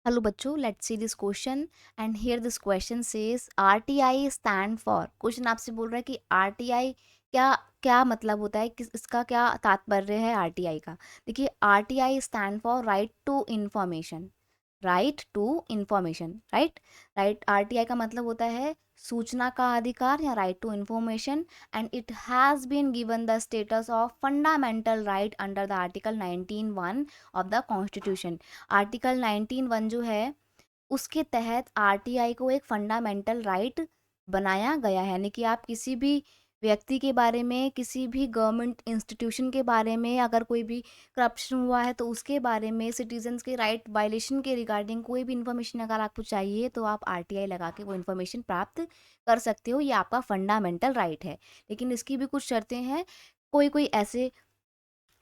Hello बच्चों, let's see this question and here this question says RTI stand for. Question आपसे बोल रहा है कि आरटीआई क्या क्या मतलब होता है, किस इसका क्या तात्पर्य है आरटीआई का। देखिए, RTI stand for right to information. Right to information, right. Right, RTI का मतलब होता है सूचना का अधिकार या right to information, and it has been given the status of fundamental right under the article 19(1) of the constitution. Article 19(1) जो है उसके तहत आरटीआई को एक फंडामेंटल राइट बनाया गया है, यानी कि आप किसी भी व्यक्ति के बारे में, किसी भी गवर्नमेंट इंस्टीट्यूशन के बारे में, अगर कोई भी करप्शन हुआ है तो उसके बारे में, सिटीजन्स के राइट वायलेशन के रिगार्डिंग कोई भी इन्फॉर्मेशन अगर आपको चाहिए तो आप आरटीआई लगा के वो इन्फॉर्मेशन प्राप्त कर सकते हो। ये आपका फंडामेंटल राइट है। लेकिन इसकी भी कुछ शर्तें हैं। कोई कोई ऐसे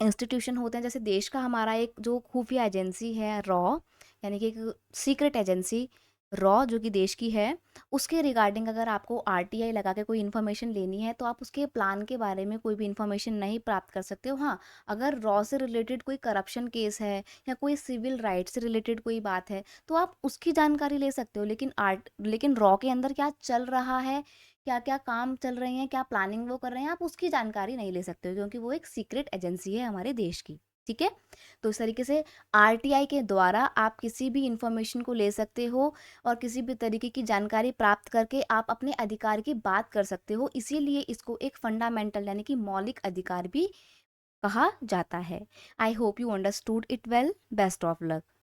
इंस्टीट्यूशन होते हैं, जैसे देश का हमारा एक जो खुफिया एजेंसी है रॉ, यानी कि एक सीक्रेट एजेंसी रॉ जो कि देश की है, उसके रिगार्डिंग अगर आपको आरटीआई लगा के कोई इन्फॉर्मेशन लेनी है तो आप उसके प्लान के बारे में कोई भी इन्फॉर्मेशन नहीं प्राप्त कर सकते हो। हाँ, अगर रॉ से रिलेटेड कोई करप्शन केस है या कोई सिविल राइट से रिलेटेड कोई बात है तो आप उसकी जानकारी ले सकते हो। लेकिन रॉ के अंदर क्या चल रहा है, क्या क्या काम चल रहे हैं, क्या प्लानिंग वो कर रहे हैं, आप उसकी जानकारी नहीं ले सकते हो, क्योंकि वो एक सीक्रेट एजेंसी है हमारे देश की। ठीक है। तो इस तरीके से आरटीआई के द्वारा आप किसी भी इंफॉर्मेशन को ले सकते हो और किसी भी तरीके की जानकारी प्राप्त करके आप अपने अधिकार की बात कर सकते हो। इसीलिए इसको एक फंडामेंटल यानी कि मौलिक अधिकार भी कहा जाता है। I hope you understood it well. Best of luck.